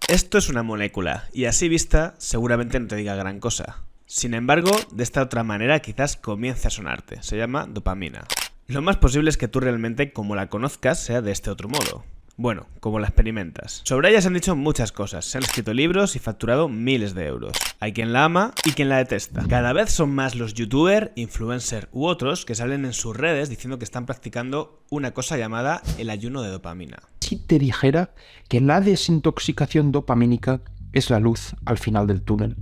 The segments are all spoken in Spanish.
Esto es una molécula, y así vista seguramente no te diga gran cosa. Sin embargo, de esta otra manera quizás comience a sonarte. Se llama dopamina. Lo más posible es que tú realmente, como la conozcas, sea de este otro modo. Bueno, como la experimentas. Sobre ella se han dicho muchas cosas, se han escrito libros y facturado miles de euros. Hay quien la ama y quien la detesta. Cada vez son más los youtubers, influencers u otros que salen en sus redes diciendo que están practicando una cosa llamada el ayuno de dopamina. Si te dijera que la desintoxicación dopamínica es la luz al final del túnel.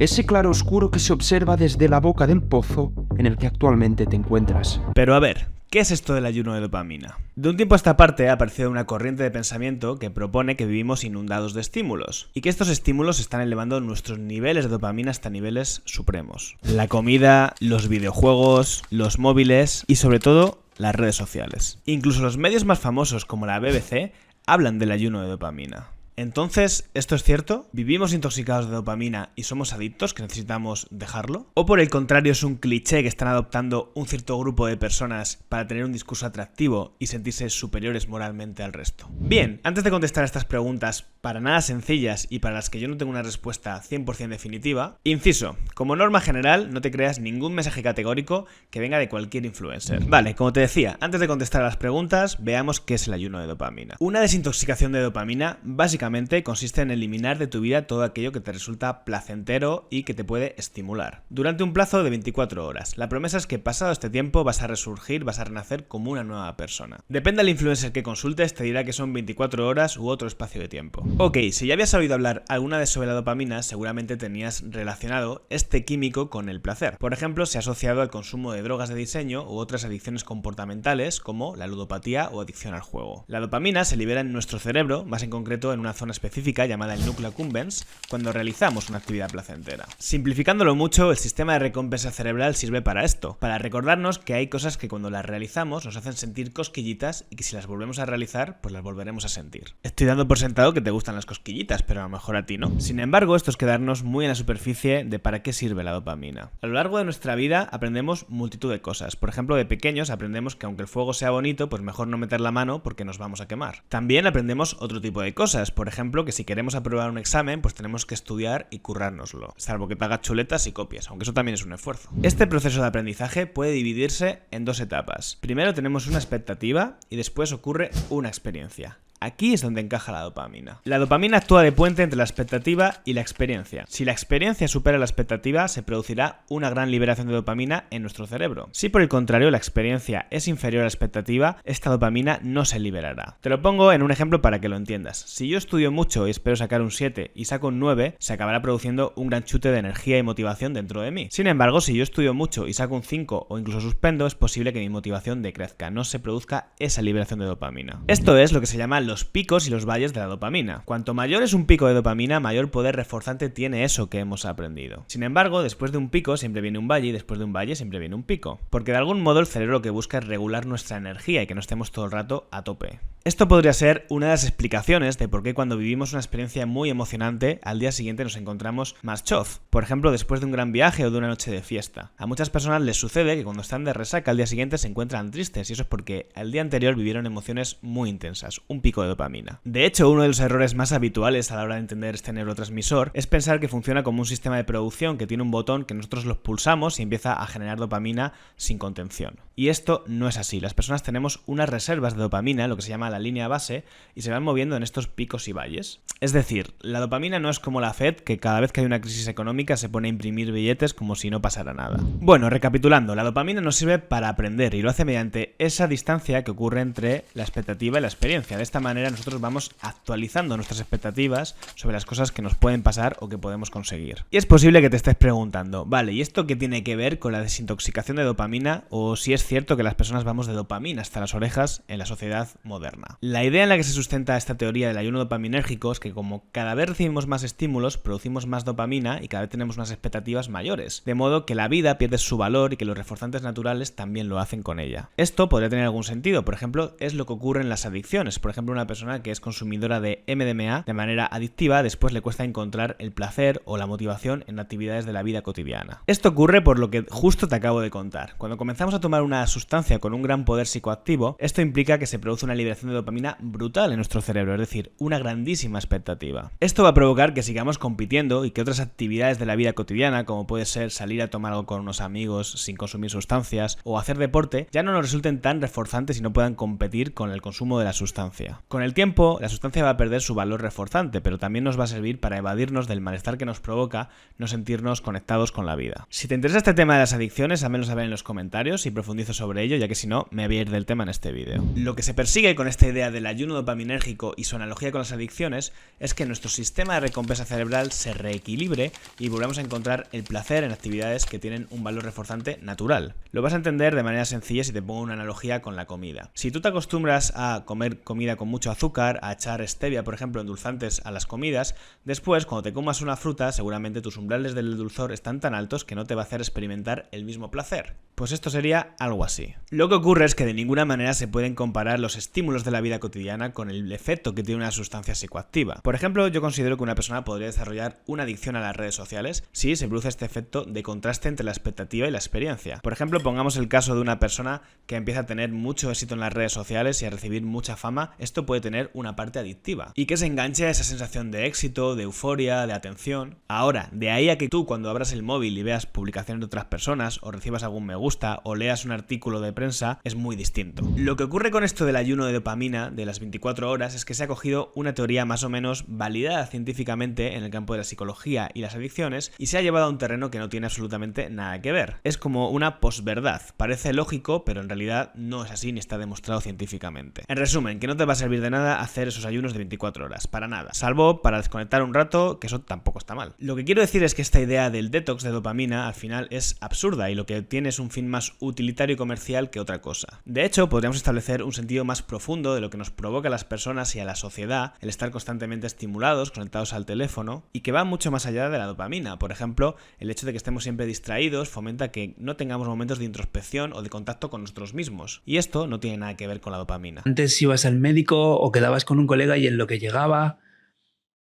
Ese claro oscuro que se observa desde la boca del pozo en el que actualmente te encuentras. Pero a ver, ¿qué es esto del ayuno de dopamina? De un tiempo a esta parte ha aparecido una corriente de pensamiento que propone que vivimos inundados de estímulos y que estos estímulos están elevando nuestros niveles de dopamina hasta niveles supremos. La comida, los videojuegos, los móviles y sobre todo las redes sociales. Incluso los medios más famosos como la BBC hablan del ayuno de dopamina. Entonces, ¿esto es cierto? ¿Vivimos intoxicados de dopamina y somos adictos que necesitamos dejarlo? ¿O por el contrario es un cliché que están adoptando un cierto grupo de personas para tener un discurso atractivo y sentirse superiores moralmente al resto? Bien, antes de contestar a estas preguntas para nada sencillas y para las que yo no tengo una respuesta 100% definitiva, inciso, como norma general no te creas ningún mensaje categórico que venga de cualquier influencer. Vale, como te decía, antes de contestar a las preguntas, veamos qué es el ayuno de dopamina. Una desintoxicación de dopamina básicamente consiste en eliminar de tu vida todo aquello que te resulta placentero y que te puede estimular. Durante un plazo de 24 horas. La promesa es que pasado este tiempo vas a resurgir, vas a renacer como una nueva persona. Depende del influencer que consultes, te dirá que son 24 horas u otro espacio de tiempo. Ok, si ya habías oído hablar alguna vez sobre la dopamina, seguramente tenías relacionado este químico con el placer. Por ejemplo, se ha asociado al consumo de drogas de diseño u otras adicciones comportamentales como la ludopatía o adicción al juego. La dopamina se libera en nuestro cerebro, más en concreto en una zona específica llamada el núcleo accumbens, cuando realizamos una actividad placentera. Simplificándolo mucho, el sistema de recompensa cerebral sirve para esto, para recordarnos que hay cosas que cuando las realizamos nos hacen sentir cosquillitas y que si las volvemos a realizar, pues las volveremos a sentir. Estoy dando por sentado que te gustan las cosquillitas, pero a lo mejor a ti no. Sin embargo, esto es quedarnos muy en la superficie de para qué sirve la dopamina. A lo largo de nuestra vida aprendemos multitud de cosas. Por ejemplo, de pequeños aprendemos que aunque el fuego sea bonito, pues mejor no meter la mano porque nos vamos a quemar. También aprendemos otro tipo de cosas. Por ejemplo, que si queremos aprobar un examen, pues tenemos que estudiar y currárnoslo, salvo que te hagas chuletas y copias, aunque eso también es un esfuerzo. Este proceso de aprendizaje puede dividirse en dos etapas. Primero tenemos una expectativa y después ocurre una experiencia. Aquí es donde encaja la dopamina. La dopamina actúa de puente entre la expectativa y la experiencia. Si la experiencia supera la expectativa, se producirá una gran liberación de dopamina en nuestro cerebro. Si por el contrario la experiencia es inferior a la expectativa, esta dopamina no se liberará. Te lo pongo en un ejemplo para que lo entiendas. Si yo estudio mucho y espero sacar un 7 y saco un 9, se acabará produciendo un gran chute de energía y motivación dentro de mí. Sin embargo, si yo estudio mucho y saco un 5 o incluso suspendo, es posible que mi motivación decrezca, no se produzca esa liberación de dopamina. Esto es lo que se llama los picos y los valles de la dopamina. Cuanto mayor es un pico de dopamina, mayor poder reforzante tiene eso que hemos aprendido. Sin embargo, después de un pico siempre viene un valle y después de un valle siempre viene un pico. Porque de algún modo el cerebro lo que busca es regular nuestra energía y que no estemos todo el rato a tope. Esto podría ser una de las explicaciones de por qué cuando vivimos una experiencia muy emocionante, al día siguiente nos encontramos más chof. Por ejemplo, después de un gran viaje o de una noche de fiesta. A muchas personas les sucede que cuando están de resaca al día siguiente se encuentran tristes y eso es porque el día anterior vivieron emociones muy intensas, un pico de dopamina. De hecho, uno de los errores más habituales a la hora de entender este neurotransmisor es pensar que funciona como un sistema de producción que tiene un botón que nosotros los pulsamos y empieza a generar dopamina sin contención. Y esto no es así. Las personas tenemos unas reservas de dopamina, lo que se llama la línea base, y se van moviendo en estos picos y valles. Es decir, la dopamina no es como la Fed, que cada vez que hay una crisis económica se pone a imprimir billetes como si no pasara nada. Bueno, recapitulando, la dopamina nos sirve para aprender y lo hace mediante esa distancia que ocurre entre la expectativa y la experiencia. De esta manera nosotros vamos actualizando nuestras expectativas sobre las cosas que nos pueden pasar o que podemos conseguir. Y es posible que te estés preguntando, vale, ¿y esto qué tiene que ver con la desintoxicación de dopamina o si es cierto que las personas vamos de dopamina hasta las orejas en la sociedad moderna? La idea en la que se sustenta esta teoría del ayuno dopaminérgico es que como cada vez recibimos más estímulos, producimos más dopamina y cada vez tenemos unas expectativas mayores, de modo que la vida pierde su valor y que los reforzantes naturales también lo hacen con ella. Esto podría tener algún sentido, por ejemplo, es lo que ocurre en las adicciones. Por ejemplo, una persona que es consumidora de MDMA de manera adictiva, después le cuesta encontrar el placer o la motivación en actividades de la vida cotidiana. Esto ocurre por lo que justo te acabo de contar. Cuando comenzamos a tomar una sustancia con un gran poder psicoactivo, esto implica que se produce una liberación de dopamina brutal en nuestro cerebro, es decir, una grandísima expectativa. Esto va a provocar que sigamos compitiendo y que otras actividades de la vida cotidiana, como puede ser salir a tomar algo con unos amigos sin consumir sustancias o hacer deporte, ya no nos resulten tan reforzantes y no puedan competir con el consumo de la sustancia. Con el tiempo, la sustancia va a perder su valor reforzante, pero también nos va a servir para evadirnos del malestar que nos provoca no sentirnos conectados con la vida. Si te interesa este tema de las adicciones, házmelo saber en los comentarios y profundizo sobre ello, ya que si no, me voy a ir del tema en este vídeo. Lo que se persigue con esta idea del ayuno dopaminérgico y su analogía con las adicciones es que nuestro sistema de recompensa cerebral se reequilibre y volvamos a encontrar el placer en actividades que tienen un valor reforzante natural. Lo vas a entender de manera sencilla si te pongo una analogía con la comida. Si tú te acostumbras a comer comida con mucho azúcar, a echar stevia, por ejemplo, endulzantes a las comidas, después, cuando te comas una fruta, seguramente tus umbrales del dulzor están tan altos que no te va a hacer experimentar el mismo placer. Pues esto sería algo así. Lo que ocurre es que de ninguna manera se pueden comparar los estímulos de la vida cotidiana con el efecto que tiene una sustancia psicoactiva. Por ejemplo, yo considero que una persona podría desarrollar una adicción a las redes sociales si se produce este efecto de contraste entre la expectativa y la experiencia. Por ejemplo, pongamos el caso de una persona que empieza a tener mucho éxito en las redes sociales y a recibir mucha fama. Esto puede tener una parte adictiva y que se enganche a esa sensación de éxito, de euforia, de atención. Ahora, de ahí a que tú cuando abras el móvil y veas publicaciones de otras personas o recibas algún me gusta o leas un artículo de prensa, es muy distinto. Lo que ocurre con esto del ayuno de dopamina de las 24 horas es que se ha cogido una teoría más o menos validada científicamente en el campo de la psicología y las adicciones y se ha llevado a un terreno que no tiene absolutamente nada que ver. Es como una posverdad. Parece lógico, pero en realidad no es así ni está demostrado científicamente. En resumen, que no te va a servir de nada hacer esos ayunos de 24 horas, para nada. Salvo para desconectar un rato, que eso tampoco está mal. Lo que quiero decir es que esta idea del detox de dopamina al final es absurda y lo que tiene es un fin más utilitario y comercial que otra cosa. De hecho, podríamos establecer un sentido más profundo de lo que nos provoca a las personas y a la sociedad el estar constantemente estimulados, conectados al teléfono, y que va mucho más allá de la dopamina. Por ejemplo, el hecho de que estemos siempre distraídos fomenta que no tengamos momentos de introspección o de contacto con nosotros mismos. Y esto no tiene nada que ver con la dopamina. Antes ibas al médico o quedabas con un colega y en lo que llegaba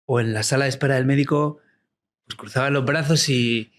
o en la sala de espera del médico, pues cruzabas los brazos y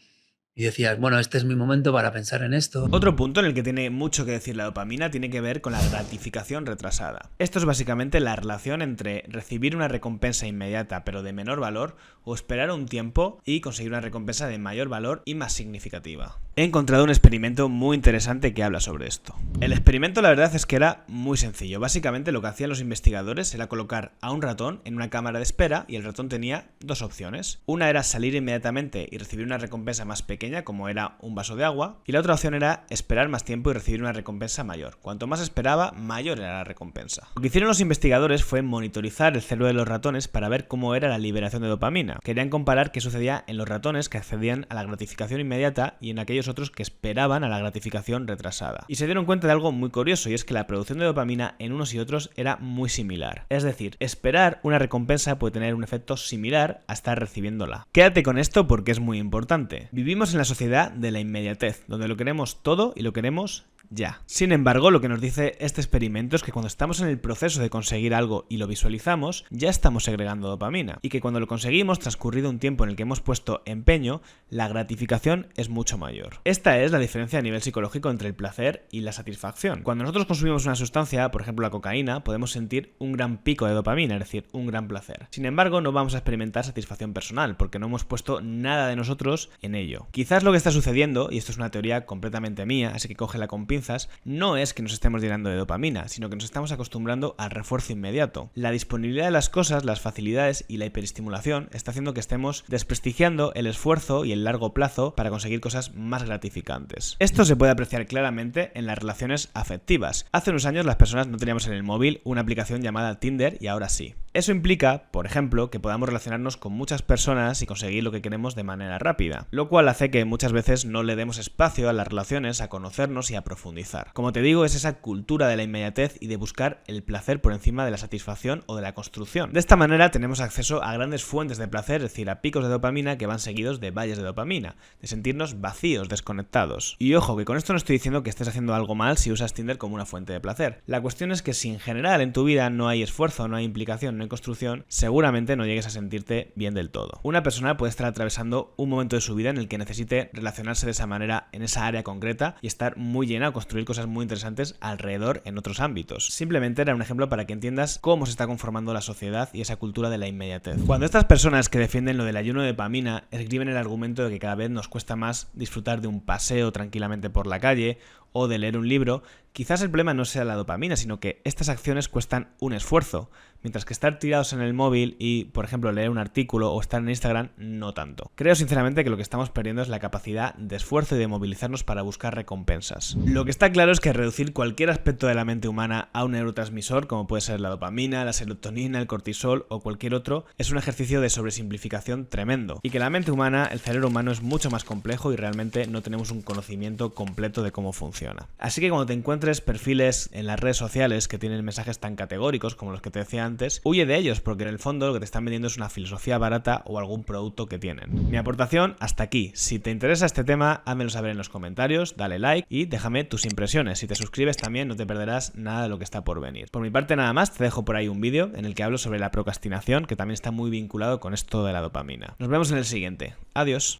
decías, bueno, este es mi momento para pensar en esto. Otro punto en el que tiene mucho que decir la dopamina tiene que ver con la gratificación retrasada. Esto es básicamente la relación entre recibir una recompensa inmediata pero de menor valor o esperar un tiempo y conseguir una recompensa de mayor valor y más significativa. He encontrado un experimento muy interesante que habla sobre esto. El experimento, la verdad es que era muy sencillo. Básicamente lo que hacían los investigadores era colocar a un ratón en una cámara de espera y el ratón tenía dos opciones. Una era salir inmediatamente y recibir una recompensa más pequeña, como era un vaso de agua, y la otra opción era esperar más tiempo y recibir una recompensa mayor. Cuanto más esperaba, mayor era la recompensa. Lo que hicieron los investigadores fue monitorizar el cerebro de los ratones para ver cómo era la liberación de dopamina. Querían comparar qué sucedía en los ratones que accedían a la gratificación inmediata y en aquellos otros que esperaban a la gratificación retrasada. Y se dieron cuenta de algo muy curioso, y es que la producción de dopamina en unos y otros era muy similar. Es decir, esperar una recompensa puede tener un efecto similar a estar recibiéndola. Quédate con esto porque es muy importante. Vivimos en la sociedad de la inmediatez, donde lo queremos todo y lo queremos ya. Sin embargo, lo que nos dice este experimento es que cuando estamos en el proceso de conseguir algo y lo visualizamos, ya estamos segregando dopamina, y que cuando lo conseguimos, transcurrido un tiempo en el que hemos puesto empeño, la gratificación es mucho mayor. Esta es la diferencia a nivel psicológico entre el placer y la satisfacción. Cuando nosotros consumimos una sustancia, por ejemplo la cocaína, podemos sentir un gran pico de dopamina, es decir, un gran placer. Sin embargo, no vamos a experimentar satisfacción personal, porque no hemos puesto nada de nosotros en ello. Quizás lo que está sucediendo, y esto es una teoría completamente mía, así que cógela con pinzas, no es que nos estemos llenando de dopamina, sino que nos estamos acostumbrando al refuerzo inmediato. La disponibilidad de las cosas, las facilidades y la hiperestimulación está haciendo que estemos desprestigiando el esfuerzo y el largo plazo para conseguir cosas más gratificantes. Esto se puede apreciar claramente en las relaciones afectivas. Hace unos años las personas no teníamos en el móvil una aplicación llamada Tinder y ahora sí. Eso implica, por ejemplo, que podamos relacionarnos con muchas personas y conseguir lo que queremos de manera rápida, lo cual hace que muchas veces no le demos espacio a las relaciones, a conocernos y a profundizar profundizar. Como te digo, es esa cultura de la inmediatez y de buscar el placer por encima de la satisfacción o de la construcción. De esta manera tenemos acceso a grandes fuentes de placer, es decir, a picos de dopamina que van seguidos de valles de dopamina, de sentirnos vacíos, desconectados. Y ojo, que con esto no estoy diciendo que estés haciendo algo mal si usas Tinder como una fuente de placer. La cuestión es que si en general en tu vida no hay esfuerzo, no hay implicación, no hay construcción, seguramente no llegues a sentirte bien del todo. Una persona puede estar atravesando un momento de su vida en el que necesite relacionarse de esa manera en esa área concreta y estar muy llena o construir cosas muy interesantes alrededor en otros ámbitos. Simplemente era un ejemplo para que entiendas cómo se está conformando la sociedad y esa cultura de la inmediatez. Cuando estas personas que defienden lo del ayuno de dopamina escriben el argumento de que cada vez nos cuesta más disfrutar de un paseo tranquilamente por la calle o de leer un libro, quizás el problema no sea la dopamina, sino que estas acciones cuestan un esfuerzo, mientras que estar tirados en el móvil y, por ejemplo, leer un artículo o estar en Instagram, no tanto. Creo sinceramente que lo que estamos perdiendo es la capacidad de esfuerzo y de movilizarnos para buscar recompensas. Lo que está claro es que reducir cualquier aspecto de la mente humana a un neurotransmisor, como puede ser la dopamina, la serotonina, el cortisol o cualquier otro, es un ejercicio de sobresimplificación tremendo, y que la mente humana, el cerebro humano es mucho más complejo y realmente no tenemos un conocimiento completo de cómo funciona. Así que cuando te encuentres perfiles en las redes sociales que tienen mensajes tan categóricos como los que te decía antes, huye de ellos, porque en el fondo lo que te están vendiendo es una filosofía barata o algún producto que tienen. Mi aportación hasta aquí. Si te interesa este tema, házmelo saber en los comentarios, dale like y déjame tus impresiones. Si te suscribes también no te perderás nada de lo que está por venir. Por mi parte nada más, te dejo por ahí un vídeo en el que hablo sobre la procrastinación, que también está muy vinculado con esto de la dopamina. Nos vemos en el siguiente. Adiós.